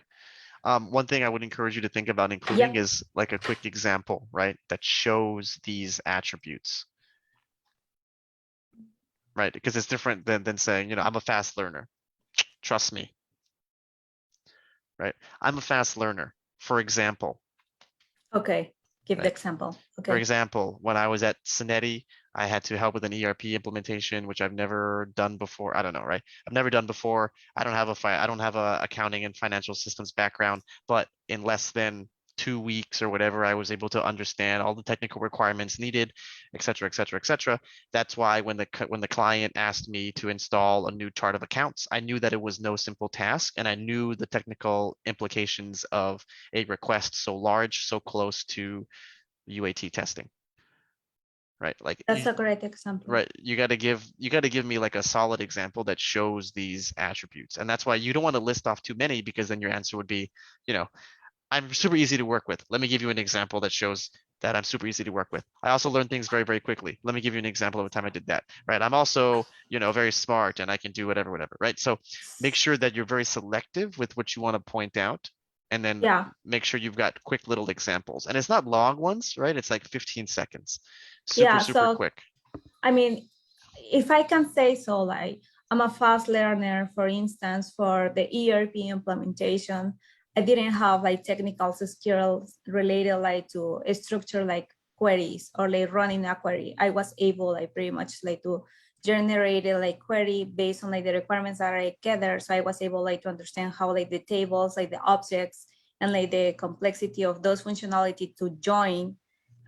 One thing I would encourage you to think about including is like a quick example, right? That shows these attributes, right? Because it's different than saying, I'm a fast learner. Trust me, right? I'm a fast learner. For example. Okay, give right? the example. Okay. For example, when I was at Cinetti, I had to help with an ERP implementation, which I've never done before. I don't know, right? I've never done before. I don't have a accounting and financial systems background, but in less than 2 weeks or whatever, I was able to understand all the technical requirements needed, et cetera, et cetera, et cetera. That's why when the client asked me to install a new chart of accounts, I knew that it was no simple task, and I knew the technical implications of a request so large, so close to UAT testing, right? Like That's a great example. right, you got to give me like a solid example that shows these attributes, and that's why you don't want to list off too many, because then your answer would be, I'm super easy to work with. Let me give you an example that shows that I'm super easy to work with. I also learn things very, very quickly. Let me give you an example of a time I did that, right? I'm also, very smart and I can do whatever, right? So make sure that you're very selective with what you want to point out, and then Yeah, make sure you've got quick little examples. And it's not long ones, right? It's like 15 seconds. Super, yeah. super So quick. I mean, if I can say so, like I'm a fast learner, for instance, for the ERP implementation, I didn't have like technical skills related like to structure like queries or like running a query. I was able like pretty much like to generate a like query based on like the requirements that I gather. So I was able like to understand how like the tables, like the objects and like the complexity of those functionality to join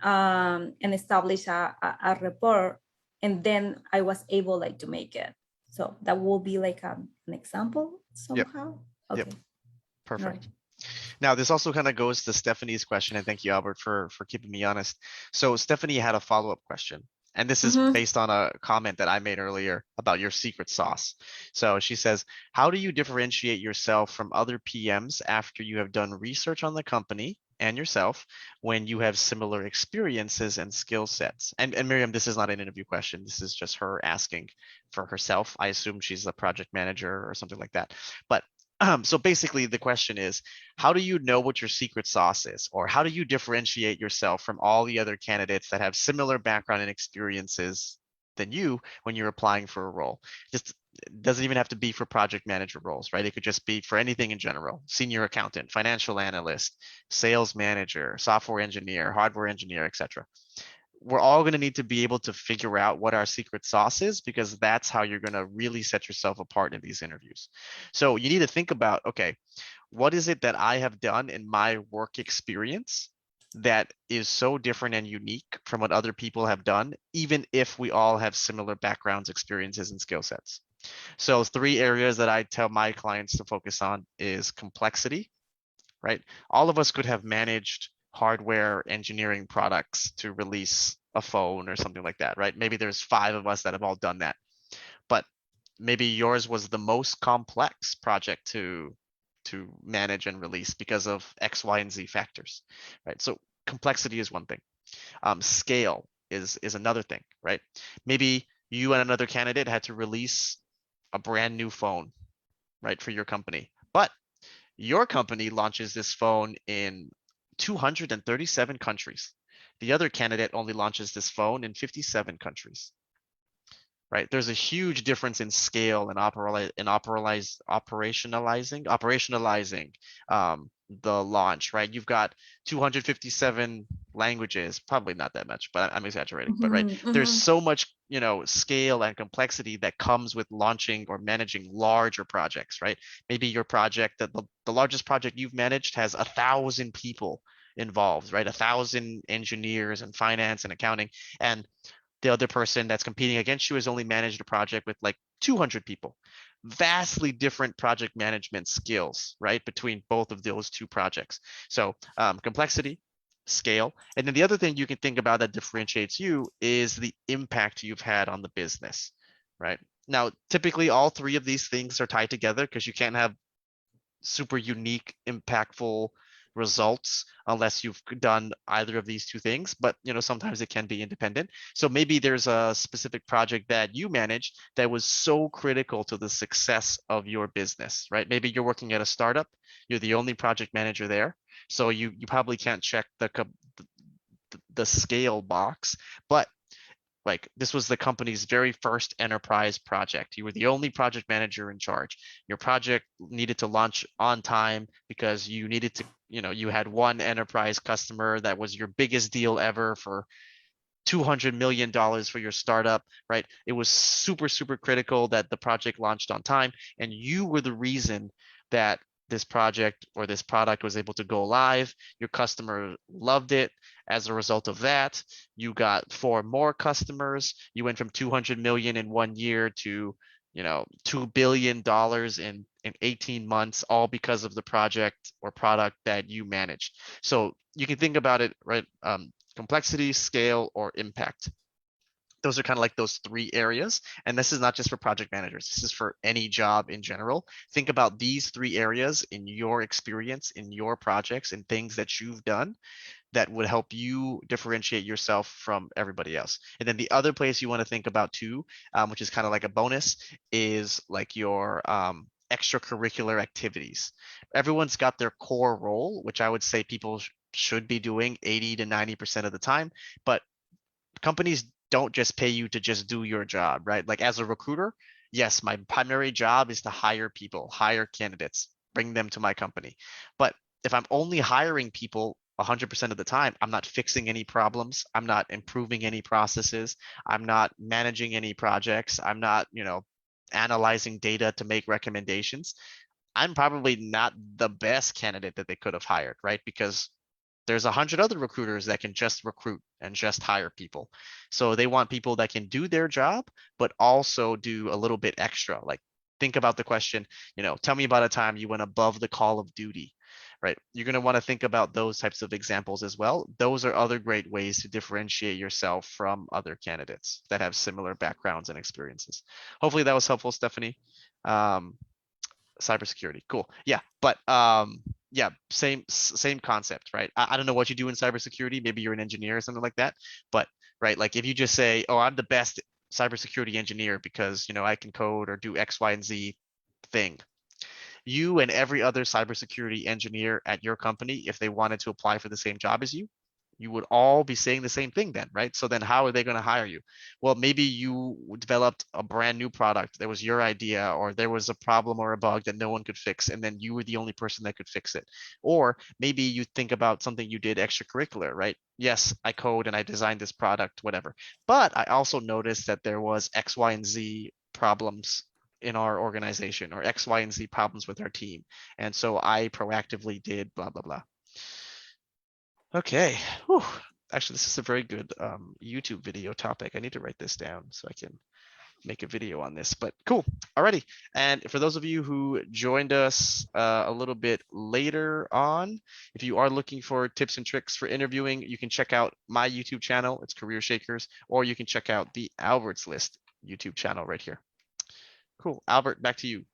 and establish a report, and then I was able like to make it. So that will be like an example Yep. somehow. Yep. Okay. Perfect. Right. Now, this also kind of goes to Stephanie's question, and thank you, Albert, for keeping me honest. So Stephanie had a follow-up question, and this is Mm-hmm. based on a comment that I made earlier about your secret sauce. So she says, how do you differentiate yourself from other PMs after you have done research on the company and yourself when you have similar experiences and skill sets? And Miriam, this is not an interview question. This is just her asking for herself. I assume she's a project manager or something like that. But so basically the question is, how do you know what your secret sauce is? Or how do you differentiate yourself from all the other candidates that have similar background and experiences than you when you're applying for a role? Just it doesn't even have to be for project manager roles, right? It could just be for anything in general: senior accountant, financial analyst, sales manager, software engineer, hardware engineer, etc. We're all going to need to be able to figure out what our secret sauce is, because that's how you're going to really set yourself apart in these interviews. So you need to think about, okay, what is it that I have done in my work experience that is so different and unique from what other people have done, even if we all have similar backgrounds, experiences, and skill sets? So 3 areas that I tell my clients to focus on is complexity, right? All of us could have managed hardware engineering products to release a phone or something like that, right? Maybe there's 5 of us that have all done that, but maybe yours was the most complex project to manage and release because of X, Y, and Z factors, right? So complexity is one thing. Scale is another thing, right? Maybe you and another candidate had to release a brand new phone, right, for your company, but your company launches this phone in 237 countries. The other candidate only launches this phone in 57 countries, right? There's a huge difference in scale and operationalizing the launch, right? You've got 257 languages, probably not that much, but I'm exaggerating. But right, Mm-hmm. there's Mm-hmm. so much, scale and complexity that comes with launching or managing larger projects, right? Maybe your project, the largest project you've managed has 1,000 people involved, right? 1,000 engineers and finance and accounting, and the other person that's competing against you has only managed a project with like 200 people. Vastly different project management skills, right, between both of those 2 projects. So complexity, scale, and then the other thing you can think about that differentiates you is the impact you've had on the business, right? Now, typically all 3 of these things are tied together, because you can't have super unique, impactful results unless you've done either of these 2 things. But sometimes it can be independent. So maybe there's a specific project that you managed that was so critical to the success of your business, right? Maybe you're working at a startup, you're the only project manager there, so you probably can't check the scale box, but like this was the company's very first enterprise project. You were the only project manager in charge. Your project needed to launch on time because you needed to, you had one enterprise customer that was your biggest deal ever for $200 million for your startup, right? It was super, super critical that the project launched on time. And you were the reason that this project or this product was able to go live. Your customer loved it. As a result of that, you got 4 more customers. You went from 200 million in 1 year to, $2 billion in 18 months, all because of the project or product that you managed. So you can think about it, right? Complexity, scale, or impact. those are kind of like those 3 areas. And this is not just for project managers. This is for any job in general. Think about these 3 areas in your experience, in your projects, and things that you've done that would help you differentiate yourself from everybody else. And then the other place you want to think about too, which is kind of like a bonus, is like your extracurricular activities. Everyone's got their core role, which I would say people should be doing 80 to 90% of the time, but companies don't just pay you to just do your job, right? Like as a recruiter, yes, my primary job is to hire people, hire candidates, bring them to my company. But if I'm only hiring people 100% of the time, I'm not fixing any problems. I'm not improving any processes. I'm not managing any projects. I'm not, analyzing data to make recommendations. I'm probably not the best candidate that they could have hired, right? Because there's 100 other recruiters that can just recruit and just hire people. So they want people that can do their job, but also do a little bit extra. Like think about the question, tell me about a time you went above the call of duty, right? You're going to want to think about those types of examples as well. Those are other great ways to differentiate yourself from other candidates that have similar backgrounds and experiences. Hopefully that was helpful, Stephanie. Cybersecurity, cool. Yeah, but yeah, same concept, right? I don't know what you do in cybersecurity. Maybe you're an engineer or something like that. But right, like if you just say, "Oh, I'm the best cybersecurity engineer because I can code or do X, Y, and Z thing," you and every other cybersecurity engineer at your company, if they wanted to apply for the same job as you would all be saying the same thing then, right? So then how are they going to hire you? Well, maybe you developed a brand new product that was your idea, or there was a problem or a bug that no one could fix, and then you were the only person that could fix it. Or maybe you think about something you did extracurricular, right? Yes, I code and I designed this product, whatever. But I also noticed that there was X, Y, and Z problems in our organization, or X, Y, and Z problems with our team. And so I proactively did blah, blah, blah. Okay. Whew. Actually, this is a very good YouTube video topic. I need to write this down so I can make a video on this, but cool. Alrighty. And for those of you who joined us a little bit later on, if you are looking for tips and tricks for interviewing, you can check out my YouTube channel. It's Career Shakers, or you can check out the Albert's List YouTube channel right here. Cool. Albert, back to you.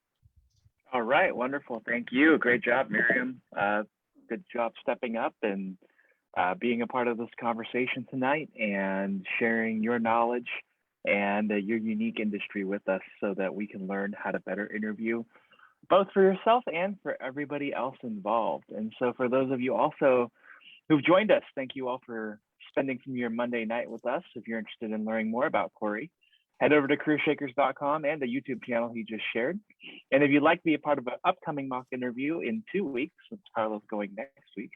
All right. Wonderful. Thank you. Great job, Miriam. Good job stepping up and being a part of this conversation tonight and sharing your knowledge and your unique industry with us so that we can learn how to better interview both for yourself and for everybody else involved. And so for those of you also who've joined us, thank you all for spending some of your Monday night with us. If you're interested in learning more about Corey, head over to careershakers.com and the YouTube channel he just shared. And if you'd like to be a part of an upcoming mock interview in 2 weeks, since Carla's going next week,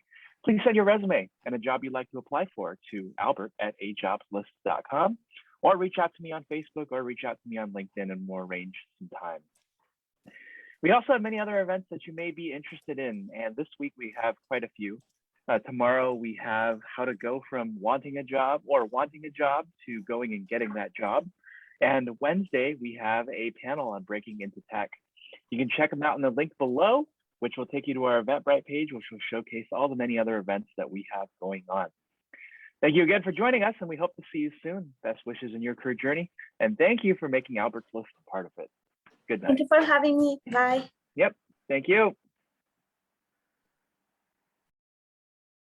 please send your resume and a job you'd like to apply for to albert@ajobslist.com, or reach out to me on Facebook or reach out to me on LinkedIn and we'll arrange some time. We also have many other events that you may be interested in, and this week we have quite a few. Tomorrow we have how to go from wanting a job to going and getting that job. And Wednesday we have a panel on breaking into tech. You can check them out in the link below, which will take you to our Eventbrite page, which will showcase all the many other events that we have going on. Thank you again for joining us, and we hope to see you soon. Best wishes in your career journey, and thank you for making Albert's List a part of it. Good night. Thank you for having me. Bye. Yep, thank you.